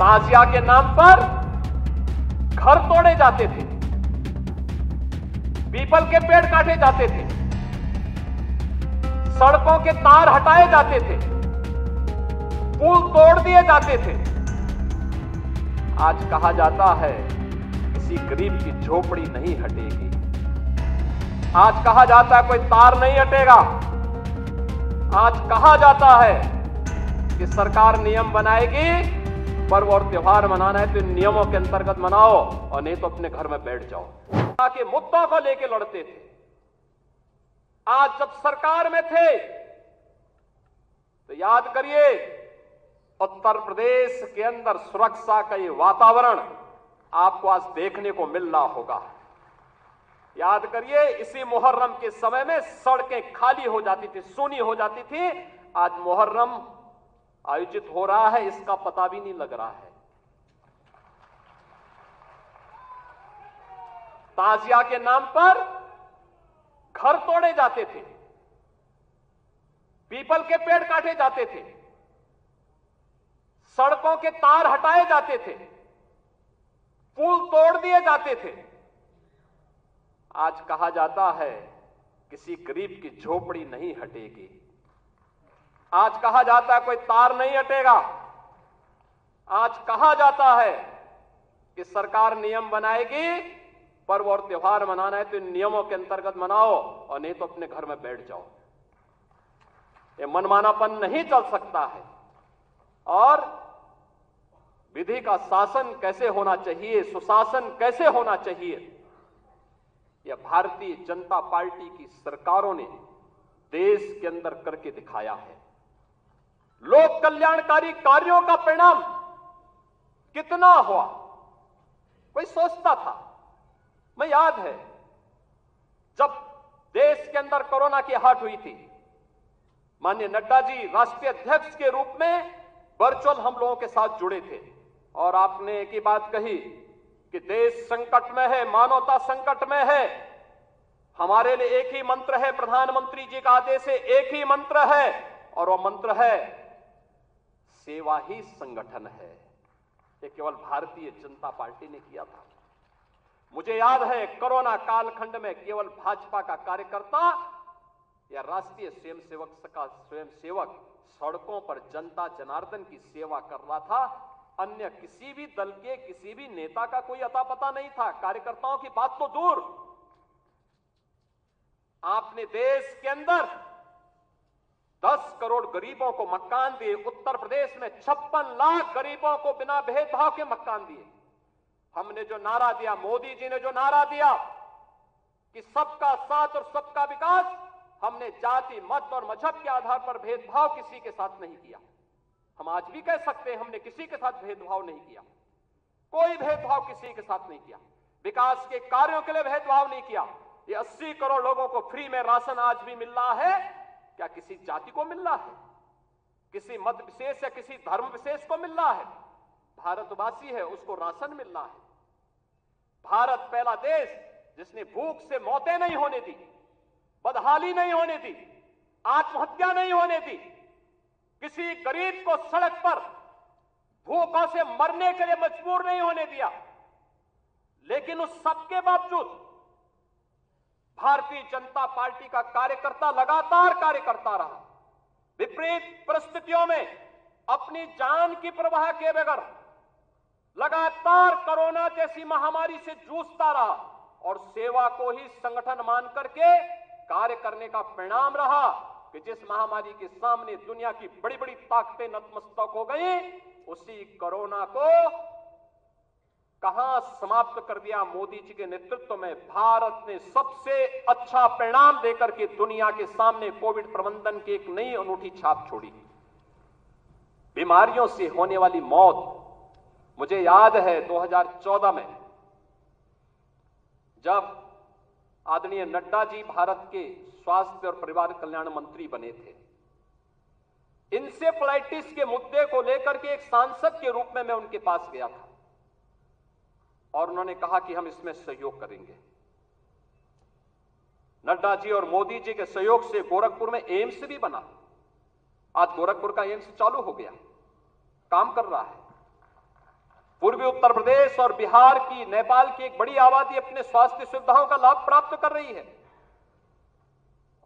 ताजिया के नाम पर घर तोड़े जाते थे, पीपल के पेड़ काटे जाते थे, सड़कों के तार हटाए जाते थे, पुल तोड़ दिए जाते थे। आज कहा जाता है किसी गरीब की झोपड़ी नहीं हटेगी। आज कहा जाता है कोई तार नहीं हटेगा। आज कहा जाता है कि सरकार नियम बनाएगी, पर्व और त्योहार मनाना है तो इन नियमों के अंतर्गत मनाओ और नहीं तो अपने घर में बैठ जाओ। के मुद्दों को लेकर लड़ते थे। आज जब सरकार में थे तो याद करिए, उत्तर प्रदेश के अंदर सुरक्षा का ये वातावरण आपको आज देखने को मिल रहा होगा। याद करिए, इसी मुहर्रम के समय में सड़कें खाली हो जाती थी, सूनी हो जाती थी। आज मुहर्रम आयोजित हो रहा है, इसका पता भी नहीं लग रहा है। ताजिया के नाम पर घर तोड़े जाते थे, पीपल के पेड़ काटे जाते थे, सड़कों के तार हटाए जाते थे, पुल तोड़ दिए जाते थे। आज कहा जाता है किसी गरीब की झोपड़ी नहीं हटेगी। आज कहा जाता है कोई तार नहीं हटेगा। आज कहा जाता है कि सरकार नियम बनाएगी, पर्व और त्योहार मनाना है तो इन नियमों के अंतर्गत मनाओ और नहीं तो अपने घर में बैठ जाओ। ये मनमानापन नहीं चल सकता है। और विधि का शासन कैसे होना चाहिए, सुशासन कैसे होना चाहिए, यह भारतीय जनता पार्टी की सरकारों ने देश के अंदर करके दिखाया है। लोक कल्याणकारी कार्यों का परिणाम कितना हुआ, कोई सोचता था? मैं याद है जब देश के अंदर कोरोना की आहट हुई थी, माननीय नड्डा जी राष्ट्रीय अध्यक्ष के रूप में वर्चुअल हम लोगों के साथ जुड़े थे और आपने एक ही बात कही कि देश संकट में है, मानवता संकट में है। हमारे लिए एक ही मंत्र है, प्रधानमंत्री जी का आदेश है, एक ही मंत्र है और वह मंत्र है सेवा ही संगठन है। ये केवल भारतीय जनता पार्टी ने किया था। मुझे याद है कोरोना कालखंड में केवल भाजपा का कार्यकर्ता या राष्ट्रीय स्वयंसेवक सड़कों पर जनता जनार्दन की सेवा कर रहा था। अन्य किसी भी दल के किसी भी नेता का कोई अता पता नहीं था। कार्यकर्ताओं की बात तो दूर, आपने देश के अंदर 10 करोड़ गरीबों को मकान दिए। उत्तर प्रदेश में 56 लाख गरीबों को बिना भेदभाव के मकान दिए। हमने जो नारा दिया, मोदी जी ने जो नारा दिया कि सबका साथ और सबका विकास, हमने जाति, मत और मजहब के आधार पर भेदभाव किसी के साथ नहीं किया। हम आज भी कह सकते हैं हमने किसी के साथ भेदभाव नहीं किया, कोई भेदभाव किसी के साथ नहीं किया। विकास के कार्यों के लिए भेदभाव नहीं किया। ये 80 करोड़ लोगों को फ्री में राशन आज भी मिल रहा है। क्या किसी जाति को मिल रहा है, किसी मत विशेष या किसी धर्म विशेष को मिल रहा है? भारतवासी है उसको राशन मिल रहा है। भारत पहला देश जिसने भूख से मौतें नहीं होने दी, बदहाली नहीं होने दी, आत्महत्या नहीं होने दी, किसी गरीब को सड़क पर भूखों से मरने के लिए मजबूर नहीं होने दिया। लेकिन उस सबके बावजूद भारतीय जनता पार्टी का कार्यकर्ता लगातार कार्य करता रहा। विपरीत परिस्थितियों में अपनी जान की परवाह किए बगैर लगातार कोरोना जैसी महामारी से जूझता रहा और सेवा को ही संगठन मान करके कार्य करने का परिणाम रहा कि जिस महामारी के सामने दुनिया की बड़ी बड़ी ताकतें नतमस्तक हो गई, उसी कोरोना को कहां समाप्त कर दिया मोदी जी के नेतृत्व में। भारत ने सबसे अच्छा परिणाम देकर के दुनिया के सामने कोविड प्रबंधन की एक नई अनूठी छाप छोड़ी। बीमारियों से होने वाली मौत, मुझे याद है 2014 में जब आदरणीय नड्डा जी भारत के स्वास्थ्य और परिवार कल्याण मंत्री बने थे, इंसेफ्लाइटिस के मुद्दे को लेकर के एक सांसद के रूप में मैं उनके पास गया था और उन्होंने कहा कि हम इसमें सहयोग करेंगे। नड्डा जी और मोदी जी के सहयोग से गोरखपुर में एम्स भी बना। आज गोरखपुर का एम्स चालू हो गया, काम कर रहा है। पूर्वी उत्तर प्रदेश और बिहार की, नेपाल की एक बड़ी आबादी अपने स्वास्थ्य सुविधाओं का लाभ प्राप्त कर रही है।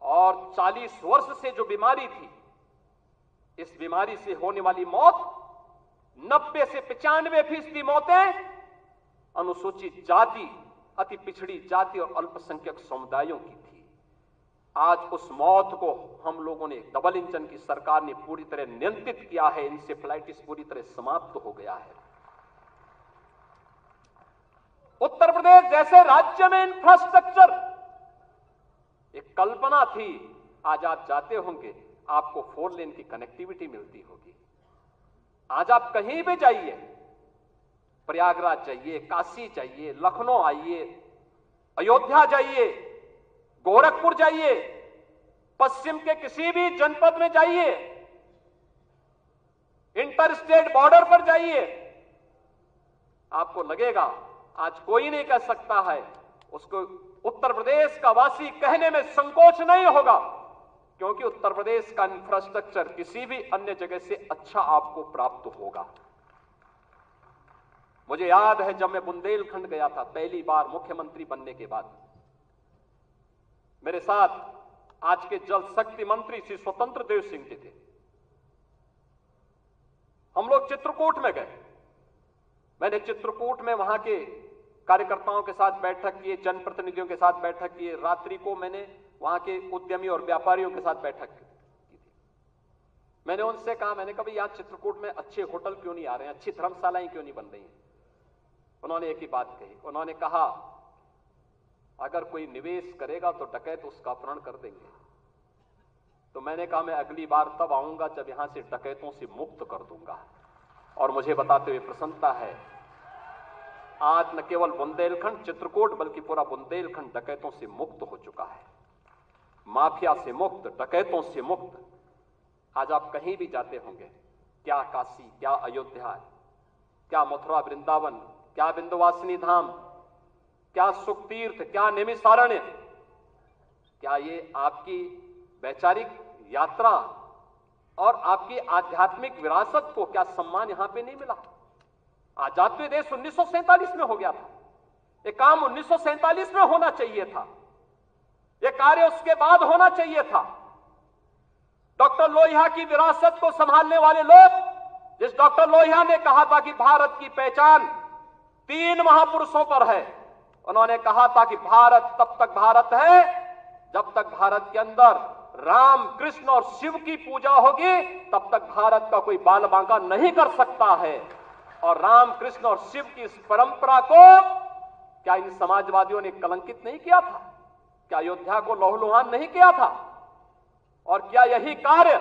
और 40 वर्ष से जो बीमारी थी, इस बीमारी से होने वाली मौत 90 से 95% मौतें अनुसूचित जाति, अति पिछड़ी जाति और अल्पसंख्यक समुदायों की थी। आज उस मौत को हम लोगों ने, डबल इंजन की सरकार ने पूरी तरह नियंत्रित किया है। इंसेफ्लाइटिस पूरी तरह समाप्त हो गया है। उत्तर प्रदेश जैसे राज्य में इंफ्रास्ट्रक्चर, एक कल्पना थी, आज आप जाते होंगे आपको 4 लेन की कनेक्टिविटी मिलती होगी। आज आप कहीं भी जाइए, प्रयागराज जाइए, काशी जाइए, लखनऊ आइए, अयोध्या जाइए, गोरखपुर जाइए, पश्चिम के किसी भी जनपद में जाइए, इंटरस्टेट बॉर्डर पर जाइए, आपको लगेगा आज कोई नहीं कह सकता है, उसको उत्तर प्रदेश का वासी कहने में संकोच नहीं होगा, क्योंकि उत्तर प्रदेश का इंफ्रास्ट्रक्चर किसी भी अन्य जगह से अच्छा आपको प्राप्त होगा। मुझे याद है जब मैं बुंदेलखंड गया था पहली बार मुख्यमंत्री बनने के बाद, मेरे साथ आज के जल शक्ति मंत्री श्री स्वतंत्र देव सिंह जी थे। हम लोग चित्रकूट में गए। मैंने चित्रकूट में वहां के कार्यकर्ताओं के साथ बैठक की, जनप्रतिनिधियों के साथ बैठक की। रात्रि को मैंने वहां के उद्यमी और व्यापारियों के साथ बैठक की थी। मैंने उनसे कहा, मैंने कहा यार चित्रकूट में अच्छे होटल क्यों नहीं आ रहे हैं, अच्छी धर्मशालाएं क्यों नहीं बन रही हैं? उन्होंने एक ही बात कही, उन्होंने कहा अगर कोई निवेश करेगा तो डकैत उसका अपहरण कर देंगे। तो मैंने कहा मैं अगली बार तब आऊंगा जब यहां से डकैतों से मुक्त कर दूंगा। और मुझे बताते हुए प्रसन्नता है, आज न केवल बुंदेलखंड चित्रकूट बल्कि पूरा बुंदेलखंड डकैतों से मुक्त हो चुका है, माफिया से मुक्त, डकैतों से मुक्त। आज आप कहीं भी जाते होंगे, क्या काशी, क्या अयोध्या, क्या मथुरा वृंदावन, क्या विंध्यवासिनी धाम, क्या सुखतीर्थ, क्या नैमिषारण्य, क्या ये आपकी वैचारिक यात्रा और आपकी आध्यात्मिक विरासत को क्या सम्मान यहां पे नहीं मिला? आजाद देश 1947 में हो गया था। ये काम 1947 में होना चाहिए था, ये कार्य उसके बाद होना चाहिए था। डॉक्टर लोहिया की विरासत को संभालने वाले लोग, जिस डॉक्टर लोहिया ने कहा था कि भारत की पहचान 3 महापुरुषों पर है, उन्होंने कहा था कि भारत तब तक भारत है जब तक भारत के अंदर राम, कृष्ण और शिव की पूजा होगी, तब तक भारत का कोई बाल बांका नहीं कर सकता है। और राम, कृष्ण और शिव की इस परंपरा को क्या इन समाजवादियों ने कलंकित नहीं किया था? क्या अयोध्या को लहूलुहान नहीं किया था? और क्या यही कार्य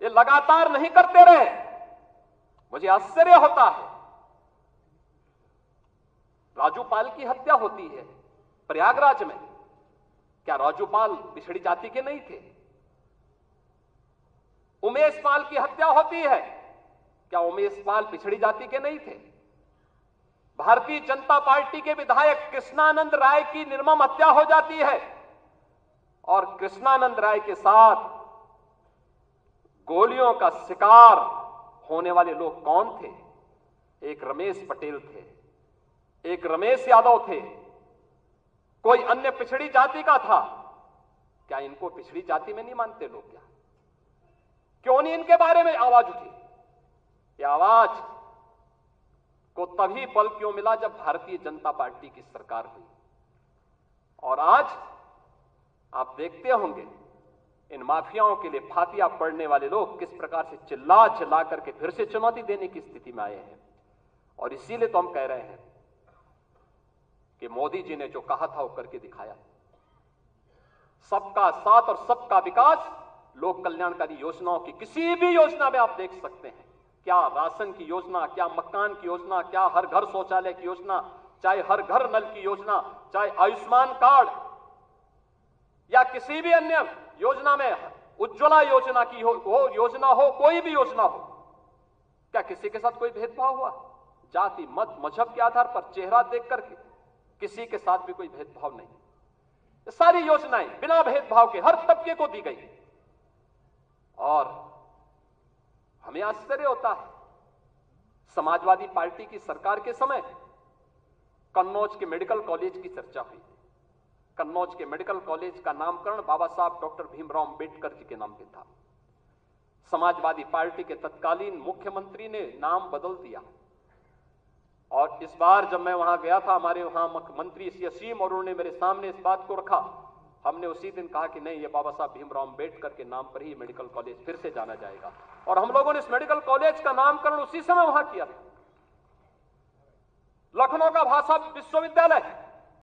ये लगातार नहीं करते रहे? मुझे आश्चर्य होता है। राजूपाल की हत्या होती है प्रयागराज में, क्या राजूपाल पिछड़ी जाति के नहीं थे? उमेश पाल की हत्या होती है, क्या उमेश पाल पिछड़ी जाति के नहीं थे? भारतीय जनता पार्टी के विधायक कृष्णानंद राय की निर्मम हत्या हो जाती है, और कृष्णानंद राय के साथ गोलियों का शिकार होने वाले लोग कौन थे? एक रमेश पटेल थे, एक रमेश यादव थे, कोई अन्य पिछड़ी जाति का था। क्या इनको पिछड़ी जाति में नहीं मानते लोग? क्या क्यों नहीं इनके बारे में आवाज उठी? ये आवाज को तभी बल क्यों मिला जब भारतीय जनता पार्टी की सरकार हुई। और आज आप देखते होंगे इन माफियाओं के लिए फातिया पड़ने वाले लोग किस प्रकार से चिल्ला चिल्ला करके फिर से चुनौती देने की स्थिति में आए हैं। और इसीलिए तो हम कह रहे हैं कि मोदी जी ने जो कहा था वो करके दिखाया। सबका साथ और सबका विकास, लोक कल्याणकारी योजनाओं की किसी भी योजना में आप देख सकते हैं, क्या राशन की योजना, क्या मकान की योजना, क्या हर घर शौचालय की योजना, चाहे हर घर नल की योजना, चाहे आयुष्मान कार्ड या किसी भी अन्य योजना में, उज्ज्वला योजना की हो योजना हो, कोई भी योजना हो, क्या किसी के साथ कोई भेदभाव हुआ? जाति, मत, मजहब के आधार पर, चेहरा देख करके किसी के साथ भी कोई भेदभाव नहीं। सारी योजनाएं बिना भेदभाव के हर तबके को दी गई। और हमें आश्चर्य होता है, समाजवादी पार्टी की सरकार के समय कन्नौज के मेडिकल कॉलेज की चर्चा हुई। कन्नौज के मेडिकल कॉलेज का नामकरण बाबा साहब डॉक्टर भीमराव अंबेडकर जी के नाम पे था। समाजवादी पार्टी के तत्कालीन मुख्यमंत्री ने नाम बदल दिया और इस बार जब मैं वहां गया था, हमारे वहां मंत्री श्री असीम और उन्होंने मेरे सामने इस बात को रखा। हमने उसी दिन कहा कि नहीं, ये बाबा साहब भीमराव अंबेडकर के नाम पर ही मेडिकल कॉलेज फिर से जाना जाएगा। और हम लोगों ने इस मेडिकल कॉलेज का नामकरण उसी समय वहां किया था। लखनऊ का भाषा विश्वविद्यालय